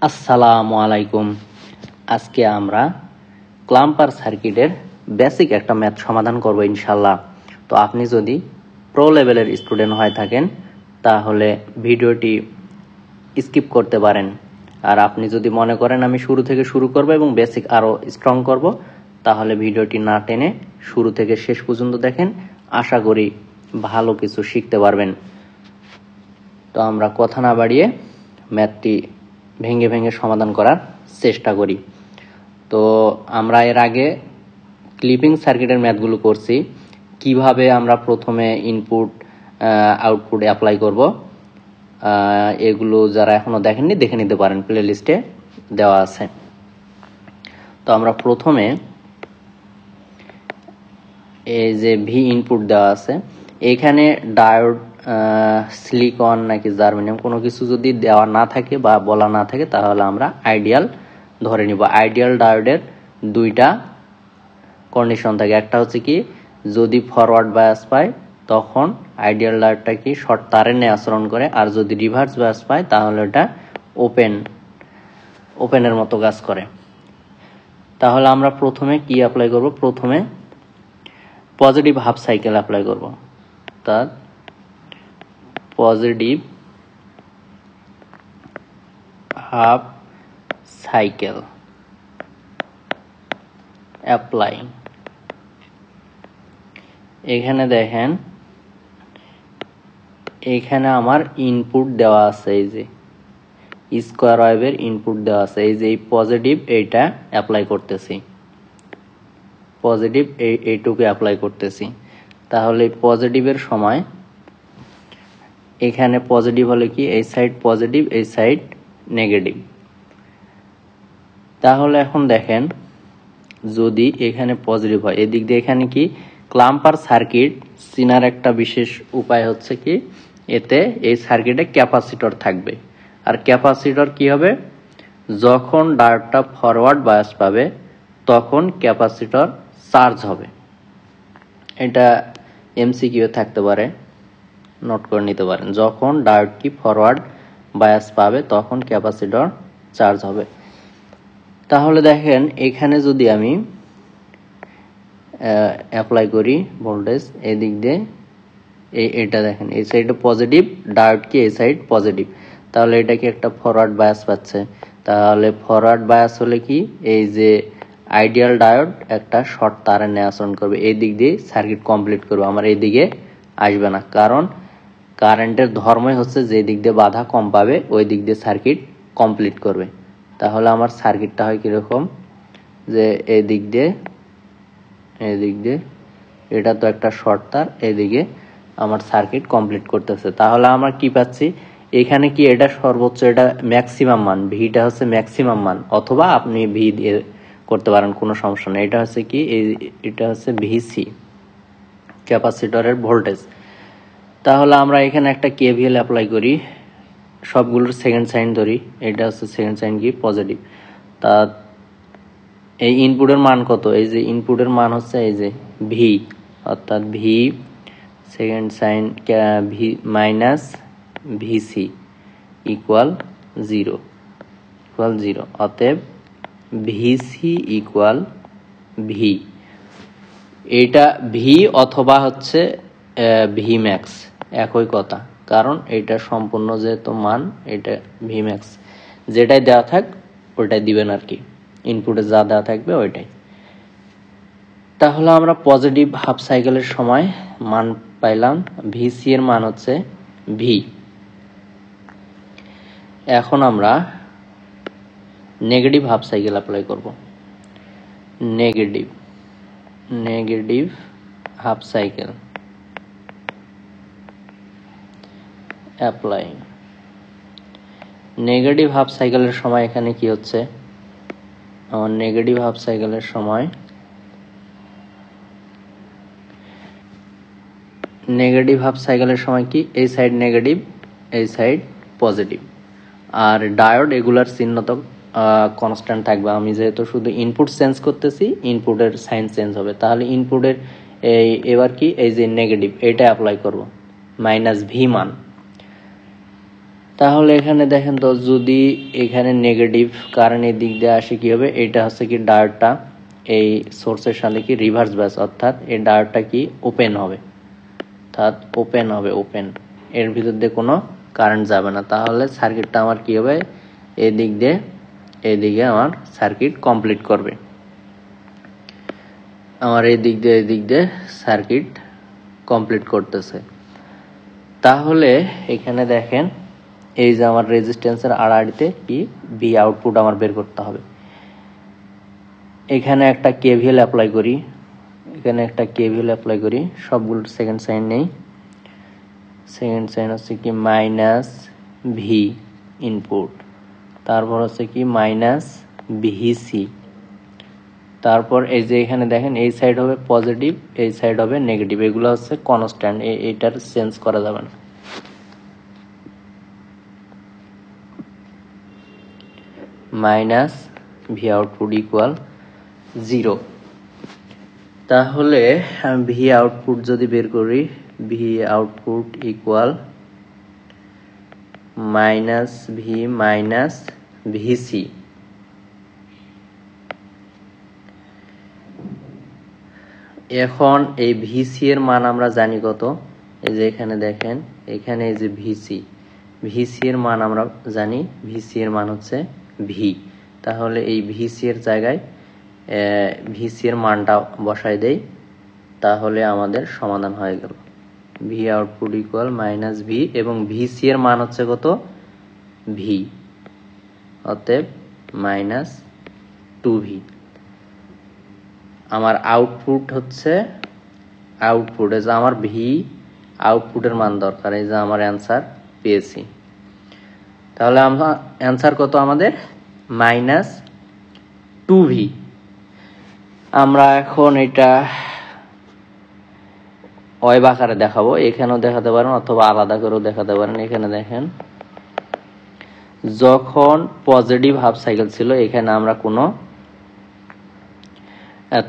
আসসালামু আলাইকুম। আজকে আমরা ক্লাম্পার সার্কিটের বেসিক একটা ম্যাথ সমাধান করব ইনশাল্লাহ। তো আপনি যদি প্রো লেভেলের স্টুডেন্ট হয়ে থাকেন তাহলে ভিডিওটি স্কিপ করতে পারেন। আর আপনি যদি মনে করেন আমি শুরু থেকে শুরু করব এবং বেসিক আরো স্ট্রং করব, তাহলে ভিডিওটি না টেনে শুরু থেকে শেষ পর্যন্ত দেখেন। আশা করি ভালো কিছু শিখতে পারবেন। তো আমরা কথা না বাড়িয়ে ম্যাথটি ভেঙে ভেঙে সমাধান করার চেষ্টা করি। তো আমরা এর আগে ক্লিপিং সার্কিটের ম্যাথগুলো করছি, কিভাবে আমরা প্রথমে ইনপুট আউটপুট অ্যাপ্লাই করব। এগুলো যারা এখনো দেখেননি দেখে নিতে পারেন, প্লে লিস্টে দেওয়া আছে। তো আমরা প্রথমে এই যে ভি ইনপুট দেওয়া আছে, এখানে ডায়োড সিলিকন নাকি জার্মেনিয়াম কোনো কিছু যদি দেওয়া না থাকে বা বলা না থাকে তাহলে আমরা আইডিয়াল ধরে নিব। আইডিয়াল ডায়োডের দুইটা কন্ডিশন থাকে, একটা হচ্ছে কি যদি ফরওয়ার্ড বায়াস পায় তখন আইডিয়াল ডায়োডটা কি শর্ট তারের ন্যায় আচরণ করে, আর যদি রিভার্স বায়াস পায় তাহলে এটা ওপেনের মতো কাজ করে। তাহলে আমরা প্রথমে কি অ্যাপ্লাই করব, প্রথমে পজিটিভ হাফ সাইকেল অ্যাপ্লাই করব। অর্থাৎ পজিটিভ হাফ সাইকেল অ্যাপ্লাই। এখানে দেখেন, এখানে আমার ইনপুট দেওয়া আছে, এই যে স্কোয়ার ওয়েভের ইনপুট দেওয়া আছে, এই যে এই পজিটিভ এইটা অ্যাপ্লাই করতেছি, পজিটিভ এইটুকু অ্যাপ্লাই করতেছি। তাহলে পজিটিভের সময় এখানে পজিটিভ হলে কি এই সাইড পজিটিভ এই সাইড নেগেটিভ। তাহলে এখন দেখেন যদি এখানে পজিটিভ হয় এদিক দিয়ে, এখানে কি ক্লাম্পার সার্কিট চিনার একটা বিশেষ উপায় হচ্ছে কি এতে এই সার্কিটে ক্যাপাসিটর থাকবে। আর ক্যাপাসিটর কি হবে, যখন ডায়োডটা ফরওয়ার্ড বায়াস পাবে তখন ক্যাপাসিটর চার্জ হবে। এটা এমসিকিউ থাকতে পারে, নোট করে নিতে পারেন। যখন ডায়োড কি ফরওয়ার্ড বায়াস পাবে তখন ক্যাপাসিটর চার্জ হবে। তাহলে দেখেন এখানে যদি আমি অ্যাপ্লাই করি ভোল্টেজ এদিক দিয়ে, এটা দেখেন এই সাইডে পজিটিভ, ডায়োড কি এই সাইড পজিটিভ, তাহলে এটা কি একটা ফরওয়ার্ড বায়াস পাচ্ছে। তাহলে ফরওয়ার্ড বায়াস হলে কি এই যে আইডিয়াল ডায়োড একটা শর্ট তারের ন্যায় আচরণ করবে, এই দিক দিয়ে সার্কিট কমপ্লিট করবে, আমার এই দিকে আসবে না। কারণ কারেন্টের ধর্মই হচ্ছে যে দিক দিয়ে বাধা কম পাবে ওই দিক দিয়ে সার্কিট কমপ্লিট করবে। তাহলে আমার সার্কিটটা হয় কিরকম, যে এই দিক দিয়ে এটা তো একটা শর্ট তার, এদিকে আমার সার্কিট কমপ্লিট করতেছে। তাহলে আমরা কি পাচ্ছি, এখানে কি এটা সর্বোচ্চ, এটা ম্যাক্সিমাম মান, ভিটা হচ্ছে ম্যাক্সিমাম মান, অথবা আপনি ভি দিয়ে করতে পারেন, কোনো সমস্যা নেই। এটা হচ্ছে কি এটা হচ্ছে ভিসি ক্যাপাসিটরের ভোল্টেজ। তাহলে আমরা এখানে একটা কেভিএল অ্যাপ্লাই করি, সবগুলোর সেকেন্ড সাইন ধরি, এটা হচ্ছে সেকেন্ড সাইন কি পজিটিভ। তা এই ইনপুটের মান কত, এই যে ইনপুটের মান হচ্ছে এই যে ভি, অর্থাৎ V second sign V minus VC equal zero, অতএব ভিসি ইকুয়াল ভি। এটা ভি অথবা হচ্ছে ভি ম্যাক্স, একই কথা, কারণ এটা সম্পূর্ণ যেহেতু মান, এটা ভি ম্যাক্স যেটাই দেওয়া থাক ওটাই দিবেন আর কি, ইনপুটে যা দেওয়া থাকবে ওইটাই। তাহলে আমরা পজিটিভ হাফ সাইকেলের সময় মান পাইলাম, ভিসি এর মান হচ্ছে ভি। এখন আমরা নেগেটিভ হাফ সাইকেল অ্যাপ্লাই করব। Negative half cycle apply. Negative half সাইকেলের সময় এখানে কি হচ্ছে, আমার নেগেটিভ হাফ সাইকেলের সময় কি এই সাইড নেগেটিভ এই সাইড পজিটিভ, আর ডায়োড এগুলার চিহ্ন তো কনস্ট্যান্ট থাকবে। আমি যেহেতু শুধু ইনপুট চেঞ্জ করতেছি, ইনপুটের সাইন চেঞ্জ হবে। তাহলে ইনপুটের এবার কি এই যে নেগেটিভ এটা অ্যাপ্লাই করব, মাইনাস ভি মান। তাহলে এখানে দেখেন তো, যদি এখানে নেগেটিভ কারেন্ট এই দিক দিয়ে আসে কি হবে, এটা হচ্ছে কি ডায়োডটা এই সোর্সের সাথে কি রিভার্স ব্যাস, অর্থাৎ এই ডায়োডটা কি ওপেন হবে, অর্থাৎ ওপেন হবে, ওপেন, এর ভিতর দিয়ে কোনো কারেন্ট যাবে না। তাহলে সার্কিটটা আমার কি হবে, এই দিক দিয়ে এইদিকে আমার সার্কিট কমপ্লিট করবে, আমার এই দিক দিয়ে সার্কিট কমপ্লিট করতেছে। তাহলে এখানে দেখেন, এই যে আমার রেজিস্ট্যান্সের আড়াআড়িতে কি ভি আউটপুট আমার বের করতে হবে। এখানে একটা কেভিএল অ্যাপ্লাই করি, এখানে একটা কেভিএল অ্যাপ্লাই করি, সবগুলো সেকেন্ড সাইন নেই। সেকেন্ড সাইন হচ্ছে কি মাইনাস ভি ইনপুট, তারপর হচ্ছে কি মাইনাস ভিসি, তারপর এই যে এখানে দেখেন এই সাইড হবে পজিটিভ, এই সাইড হবে নেগেটিভ, এগুলো হচ্ছে কনস্ট্যান্ট, এইটার চেঞ্জ করা যাবে না। Minus V output equal 0। তাহলে আমি ভি আউটপুট যদি বের করি, V output equal minus V minus VC. এখন এই ভিসি এর মান আমরা জানি কত, এই যে এখানে দেখেন, এখানে এই যে ভিসি এর মান আমরা জানি, ভিসি এর মান হচ্ছে ভি। তাহলে এই ভিসি এর জায়গায় ভিসি এর মানটা বসাই দেই, তাহলে আমাদের সমাধান হয়ে গেল। V output equal minus V, এবং ভিসি এর মান হচ্ছে কত, ভি, অতএব মাইনাস 2ভি। আমার আউটপুট হচ্ছে, আউটপুট এই যে আমার ভি আউটপুটের মান দরকার, এই যে আমার অ্যান্সার পেয়েছি। তাহলে আমরা অ্যান্সার কত আমাদের, মাইনাস 2ভি। আমরা এখন এটা ওয়েভ আকারে দেখাবো, এখানেও দেখাতে পারেন অথবা আলাদা করেও দেখাতে পারেন। এখানে দেখেন, যখন পজিটিভ হাফ সাইকেল ছিল, এখানে আমরা কোনো,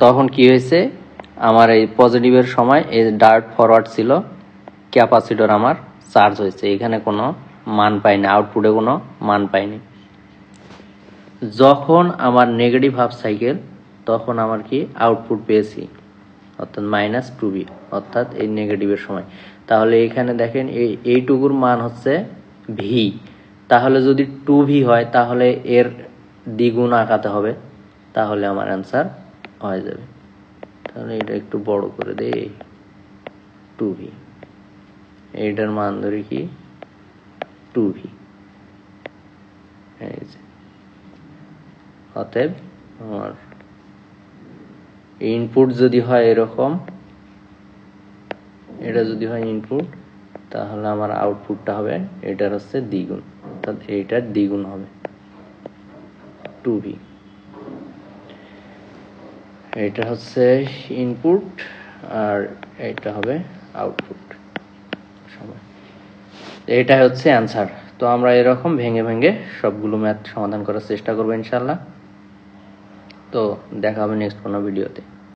তখন কি হয়েছে, আমার এই পজিটিভের সময় এই ডায়োড ফরওয়ার্ড ছিল, ক্যাপাসিটর আমার চার্জ হয়েছে, এখানে কোনো মান পাইনি, আউটপুটে কোনো মান পাইনি। যখন আমার নেগেটিভ হাফ সাইকেল, তখন আমার কি আউটপুট পেয়েছি, অর্থাৎ মাইনাস 2ভি, অর্থাৎ এই নেগেটিভের সময়। তাহলে এখানে দেখেন এইটুকুর মান হচ্ছে ভি, তাহলে যদি 2ভি হয় তাহলে এর দ্বিগুণ আঁকাতে হবে, তাহলে আমার অ্যান্সার হয়ে যাবে। তাহলে এটা একটু বড় করে দেই, 2ভি, এইটার মান ধরি কি 2ভি, এই যে, অতএব আমার ইনপুট যদি হয় এরকম, এটা যদি হয় ইনপুট, তাহলে আমার আউটপুটটা হবে এটার হচ্ছে দ্বিগুণ, অর্থাৎ এইটার দ্বিগুণ হবে 2ভি। এটা হচ্ছে ইনপুট আর এটা হবে আউটপুট সময়। এটা হচ্ছে অ্যান্সার। তো আমরা এরকম ভেঙে ভেঙে সবগুলো ম্যাথ সমাধান করার চেষ্টা করবো ইনশাল্লাহ। তো দেখা হবে নেক্সট কোনো ভিডিওতে।